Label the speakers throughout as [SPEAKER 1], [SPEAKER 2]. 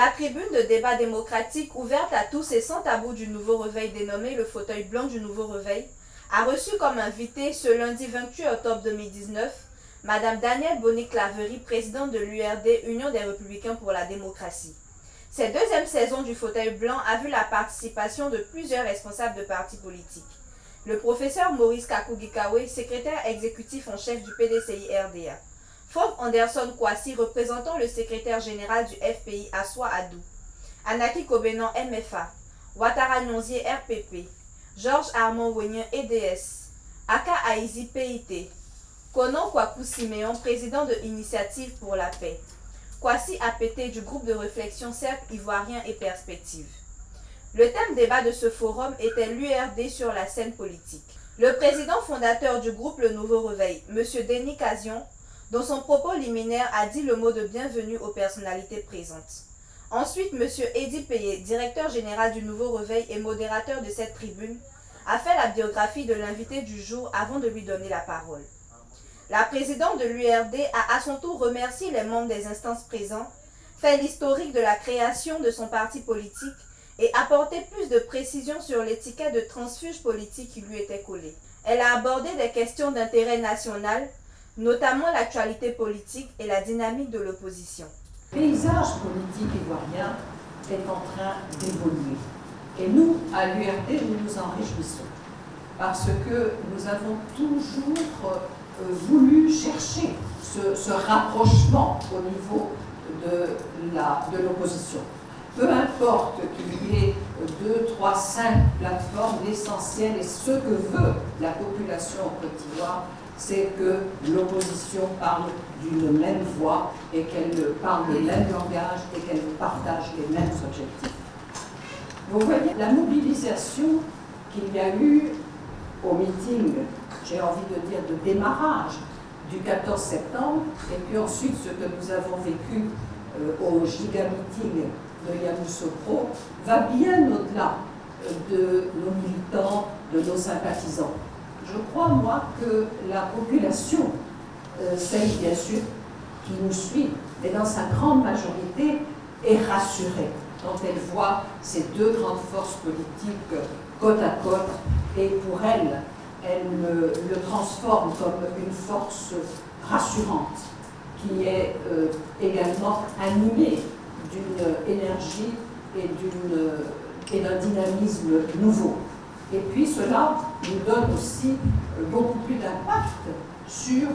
[SPEAKER 1] La tribune de débat démocratique ouverte à tous et sans tabou du Nouveau Réveil dénommée le fauteuil blanc du Nouveau Réveil a reçu comme invité ce lundi 28 octobre 2019 Madame Danielle Bonnet-Claverie, présidente de l'URD, Union des Républicains pour la démocratie. Cette deuxième saison du fauteuil blanc a vu la participation de plusieurs responsables de partis politiques. Le professeur Maurice Kakougikawe, secrétaire exécutif en chef du PDCI-RDA. Fogg Anderson Kwasi, représentant le secrétaire général du FPI Aswa Adou. Anaki Kobenan MFA. Ouattara Nyonzier RPP. Georges Armand Wenyen EDS. Aka Aizi PIT. Konan Kwaku Siméon, président de Initiative pour la paix. Kwasi APT du groupe de réflexion Cercle Ivoirien et Perspectives. Le thème débat de ce forum était l'URD sur la scène politique. Le président fondateur du groupe Le Nouveau Réveil, M. Denis Cazion, dans son propos liminaire, a dit le mot de bienvenue aux personnalités présentes. Ensuite, M. Eddy Payé, directeur général du Nouveau Réveil et modérateur de cette tribune, a fait la biographie de l'invité du jour avant de lui donner la parole. La présidente de l'URD a à son tour remercié les membres des instances présents, fait l'historique de la création de son parti politique et apporté plus de précisions sur l'étiquette de transfuge politique qui lui était collée. Elle a abordé des questions d'intérêt national, notamment l'actualité politique et la dynamique de l'opposition.
[SPEAKER 2] Le paysage politique ivoirien est en train d'évoluer. Et nous, à l'URD, nous nous en réjouissons. Parce que nous avons toujours voulu chercher ce rapprochement au niveau de l'opposition. Peu importe qu'il y ait 2, 3, 5 plateformes, l'essentiel et ce que veut la population en Côte d'Ivoire, c'est que l'opposition parle d'une même voix et qu'elle parle le même langage et qu'elle partage les mêmes objectifs. Vous voyez, la mobilisation qu'il y a eu au meeting, j'ai envie de dire de démarrage, du 14 septembre, et puis ensuite ce que nous avons vécu au giga-meeting de Yamoussoukro, va bien au-delà de nos militants, de nos sympathisants. Je crois, moi, que la population, celle bien sûr qui nous suit, mais dans sa grande majorité, est rassurée quand elle voit ces deux grandes forces politiques côte à côte, et pour elle, elle le transforme comme une force rassurante, qui est également animée d'une énergie et d'un dynamisme nouveau. Et puis cela nous donne aussi beaucoup plus d'impact sur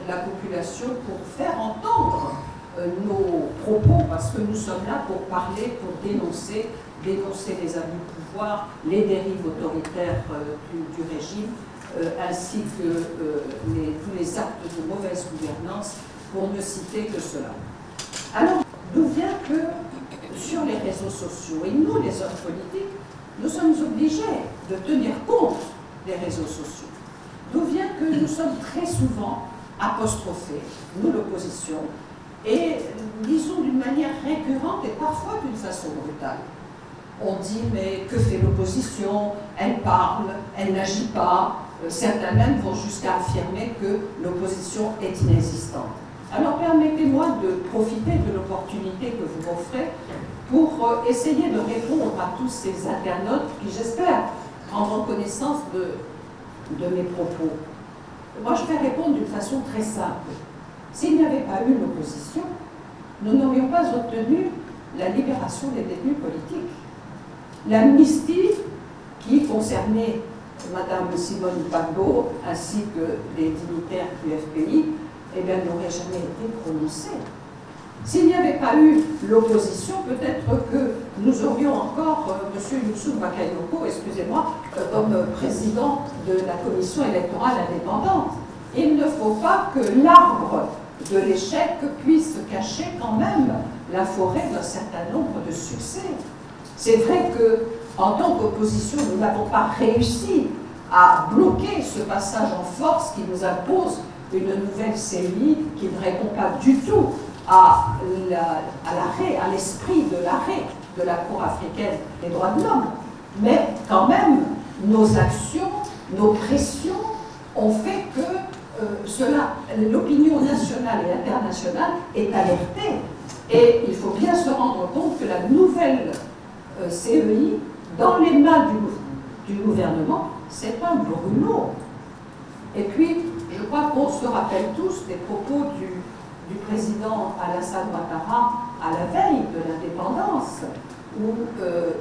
[SPEAKER 2] la population pour faire entendre nos propos, parce que nous sommes là pour parler, pour dénoncer les abus de pouvoir, les dérives autoritaires du régime, ainsi que tous les actes de mauvaise gouvernance, pour ne citer que cela. Alors, d'où vient que sur les réseaux sociaux, et nous les hommes politiques, nous sommes obligés de tenir compte des réseaux sociaux. D'où vient que nous sommes très souvent apostrophés, nous l'opposition, et disons d'une manière récurrente et parfois d'une façon brutale. On dit, mais que fait l'opposition? Elle parle, elle n'agit pas. Certains même vont jusqu'à affirmer que l'opposition est inexistante. Alors permettez-moi de profiter de l'opportunité que vous m'offrez pour essayer de répondre à tous ces internautes qui, j'espère, prendront connaissance de mes propos. Moi, je vais répondre d'une façon très simple. S'il n'y avait pas eu l'opposition, nous n'aurions pas obtenu la libération des détenus politiques. L'amnistie qui concernait Mme Simone Gbagbo ainsi que les dignitaires du FPI, eh bien, n'aurait jamais été prononcée. S'il n'y avait pas eu l'opposition, peut-être que nous aurions encore M. Youssouf Bakayoko, excusez-moi, comme président de la commission électorale indépendante. Il ne faut pas que l'arbre de l'échec puisse cacher quand même la forêt d'un certain nombre de succès. C'est vrai qu'en tant qu'opposition, nous n'avons pas réussi à bloquer ce passage en force qui nous impose une nouvelle CEI qui ne répond pas du tout à l'esprit de l'arrêt de la Cour africaine des droits de l'homme. Mais quand même, nos actions, nos pressions ont fait que l'opinion nationale et internationale est alertée Et il faut bien se rendre compte que la nouvelle CEI, dans les mains du gouvernement, c'est un brûlot. Et puis, je crois qu'on se rappelle tous des propos du président Alassane Ouattara à la veille de l'indépendance, où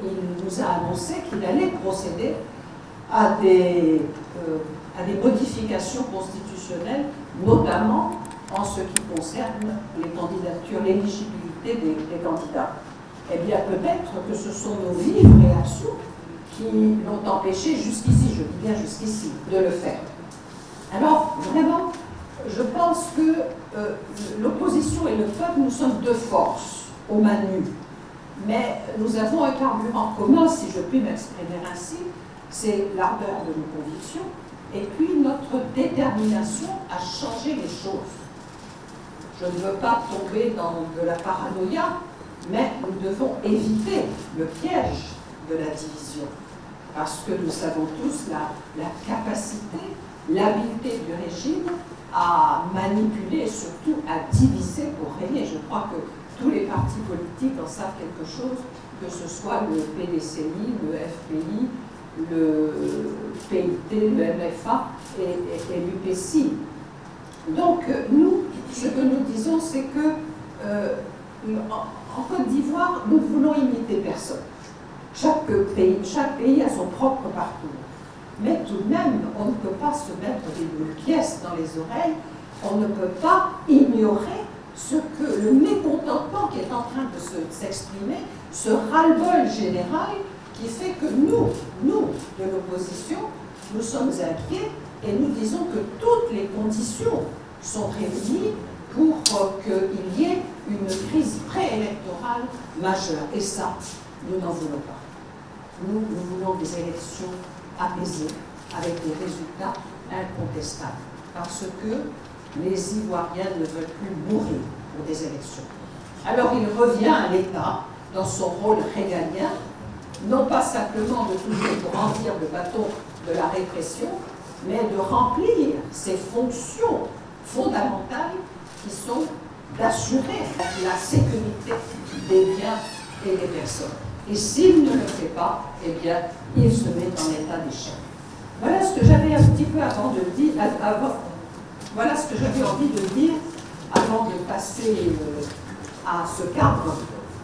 [SPEAKER 2] il nous a annoncé qu'il allait procéder à des modifications constitutionnelles, notamment en ce qui concerne les candidatures, l'éligibilité des candidats. Eh bien, peut-être que ce sont nos vives réactions qui l'ont empêché jusqu'ici, je dis bien jusqu'ici, de le faire. Alors, vraiment, je pense que l'opposition et le peuple, nous sommes deux forces au manu. Mais nous avons un carburant commun, si je puis m'exprimer ainsi, c'est l'ardeur de nos convictions et puis notre détermination à changer les choses. Je ne veux pas tomber dans de la paranoïa, mais nous devons éviter le piège de la division. Parce que nous savons tous la capacité, l'habileté du régime à manipuler et surtout à diviser pour régner. Je crois que tous les partis politiques en savent quelque chose, que ce soit le PDCI, le FPI, le PIT, le MFA et l'UPCI. Donc, nous, ce que nous disons, c'est que en Côte d'Ivoire, nous voulons imiter personne. Chaque pays a son propre parcours. Mais tout de même, on ne peut pas se mettre des pièces dans les oreilles, on ne peut pas ignorer ce que le mécontentement qui est en train de s'exprimer, ce ras-le-bol général qui fait que nous, de l'opposition, nous sommes inquiets et nous disons que toutes les conditions sont réunies pour qu'il y ait une crise préélectorale majeure. Et ça, nous n'en voulons pas. Nous voulons des élections apaisées, avec des résultats incontestables. Parce que les Ivoiriens ne veulent plus mourir pour des élections. Alors il revient à l'État, dans son rôle régalien, non pas simplement de toujours grandir le bateau de la répression, mais de remplir ses fonctions fondamentales qui sont d'assurer la sécurité des biens et des personnes. Et s'il ne le fait pas, eh bien, il se met en état d'échec. Voilà ce que j'avais un petit peu avant de dire, voilà ce que j'avais envie de dire avant de passer à ce cadre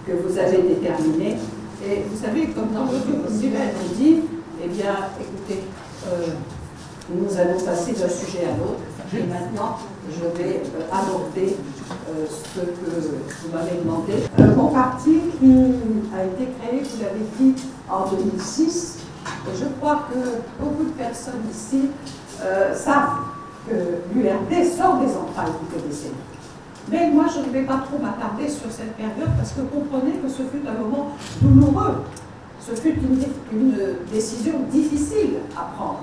[SPEAKER 2] que vous avez déterminé. Et vous savez, comme dans l'audiovisuel, on dit, eh bien, écoutez, nous allons passer d'un sujet à l'autre. Et maintenant, je vais aborder ce que vous m'avez demandé. Mon parti qui a été créé, vous l'avez dit, en 2006, et je crois que beaucoup de personnes ici savent que l'URD sort des entrailles du PDCI. Mais moi, je ne vais pas trop m'attarder sur cette période parce que comprenez que ce fut un moment douloureux. Ce fut une décision difficile à prendre.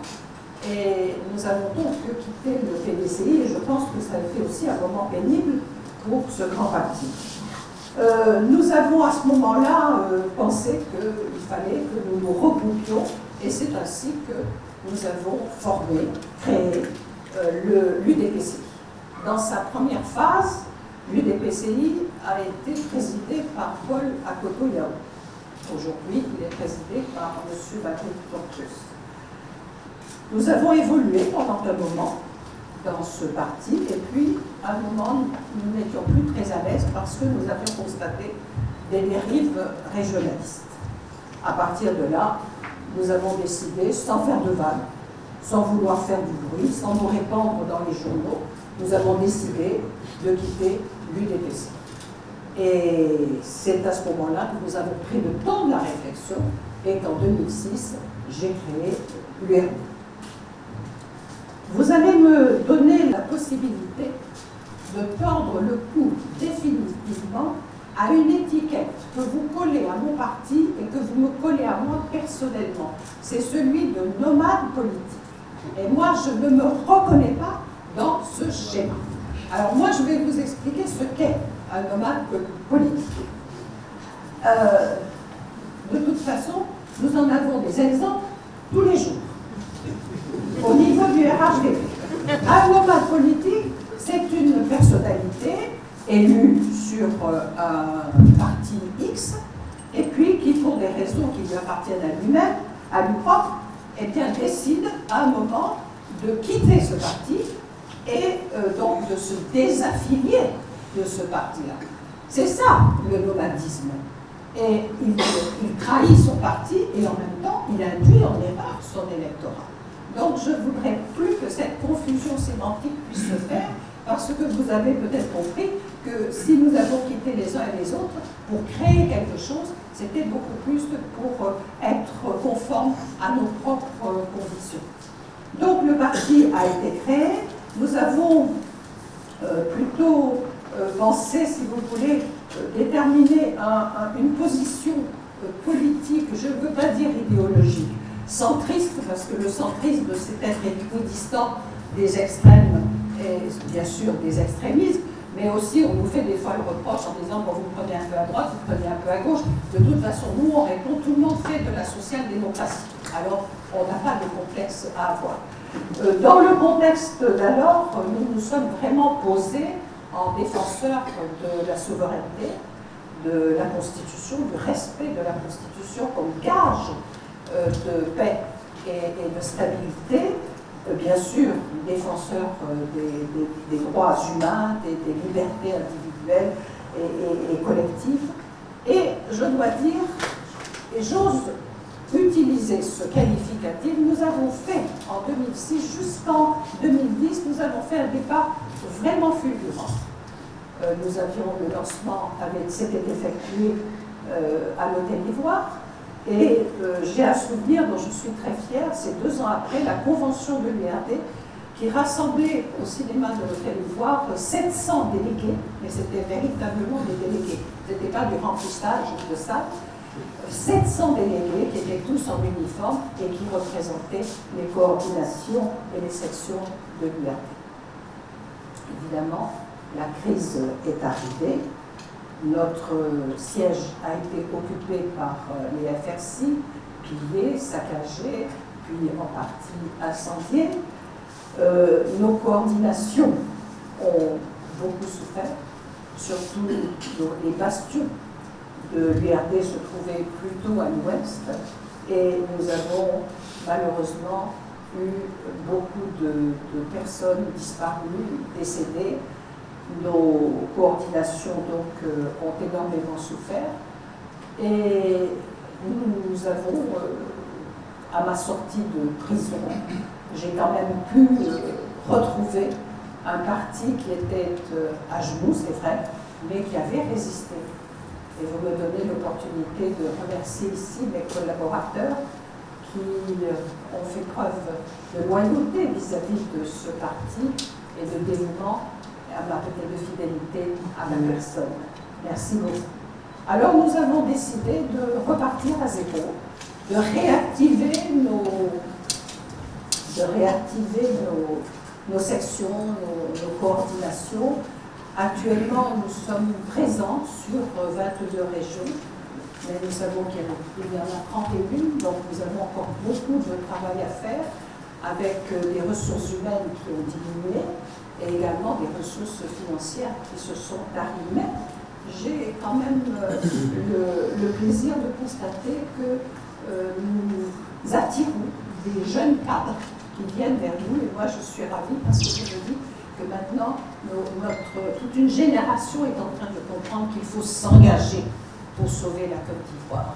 [SPEAKER 2] Et nous avons donc quitté le PDCI et je pense que ça a été aussi un moment pénible pour ce grand parti. Nous avons à ce moment-là pensé qu'il fallait que nous nous regroupions et c'est ainsi que nous avons formé, créé l'UDPCI. Dans sa première phase, l'UDPCI a été présidé par Paul Akoto-Yao. Aujourd'hui, il est présidé par M. Patrick Tortus. Nous avons évolué pendant un moment dans ce parti, et puis, à un moment, nous n'étions plus très à l'aise parce que nous avions constaté des dérives régionalistes. À partir de là, nous avons décidé, sans faire de vagues, sans vouloir faire du bruit, sans nous répandre dans les journaux, nous avons décidé de quitter l'UDPC. Et c'est à ce moment-là que nous avons pris le temps de la réflexion et qu'en 2006, j'ai créé l'URD. Vous allez me donner la possibilité de tordre le cou définitivement à une étiquette que vous collez à mon parti et que vous me collez à moi personnellement. C'est celui de nomade politique. Et moi, je ne me reconnais pas dans ce schéma. Alors moi, je vais vous expliquer ce qu'est un nomade politique. De toute façon, nous en avons des exemples tous les jours. Au niveau du RHDP. Un nomade politique, c'est une personnalité élue sur un parti X, et puis qui, pour des raisons qui lui appartiennent à lui-même, à lui propre, eh bien, décide à un moment de quitter ce parti et donc de se désaffilier de ce parti-là. C'est ça le nomadisme. Et il trahit son parti et en même temps, il induit en erreur son électorat. Donc je ne voudrais plus que cette confusion sémantique puisse se faire, parce que vous avez peut-être compris que si nous avons quitté les uns et les autres pour créer quelque chose, c'était beaucoup plus pour être conforme à nos propres convictions. Donc le parti a été créé. Nous avons plutôt pensé, si vous voulez, déterminer une position politique, je ne veux pas dire idéologique, centriste, parce que le centrisme, c'est être équidistant des extrêmes et bien sûr des extrémismes, mais aussi on nous fait des fois le reproche en disant bon, vous prenez un peu à droite, vous prenez un peu à gauche. De toute façon, nous on répond, tout le monde fait de la social-démocratie. Alors on n'a pas de complexe à avoir. Dans le contexte d'alors, nous nous sommes vraiment posés en défenseurs de la souveraineté, de la Constitution, du respect de la Constitution comme gage de paix et de stabilité, bien sûr, défenseurs des droits humains, des libertés individuelles et collectives. Et je dois dire, et j'ose utiliser ce qualificatif, nous avons fait en 2006 jusqu'en 2010, nous avons fait un départ vraiment fulgurant. Nous avions le lancement, s'était effectué à l'Hôtel d'Ivoire, et j'ai un souvenir dont je suis très fière, c'est 2 ans après la convention de l'URD qui rassemblait au cinéma de l'Hôtel d'Ivoire 700 délégués, mais c'était véritablement des délégués, ce n'était pas du remplissage de salle. 700 délégués qui étaient tous en uniforme et qui représentaient les coordinations et les sections de l'URD. Évidemment, la crise est arrivée. Notre siège a été occupé par les FRC, pillé, saccagé, puis en partie incendié. Nos coordinations ont beaucoup souffert, surtout les bastions de l'URD se trouvaient plutôt à l'ouest, et nous avons malheureusement eu beaucoup de personnes disparues, décédées. Nos coordinations donc ont énormément souffert, et nous avons, à ma sortie de prison, j'ai quand même pu retrouver un parti qui était à genoux, c'est vrai, mais qui avait résisté. Et vous me donnez l'opportunité de remercier ici mes collaborateurs qui ont fait preuve de loyauté vis-à-vis de ce parti et de dévouement et de fidélité à ma personne. Merci beaucoup. Alors nous avons décidé de repartir à zéro, de réactiver nos sections, nos coordinations. Actuellement, nous sommes présents sur 22 régions, mais nous savons qu'il y en a 31, donc nous avons encore beaucoup de travail à faire avec des ressources humaines qui ont diminué et également des ressources financières qui se sont taries. J'ai quand même le plaisir de constater que nous attirons des jeunes cadres qui viennent vers nous, et moi je suis ravie parce que je me dis que maintenant toute une génération est en train de comprendre qu'il faut s'engager pour sauver la Côte d'Ivoire.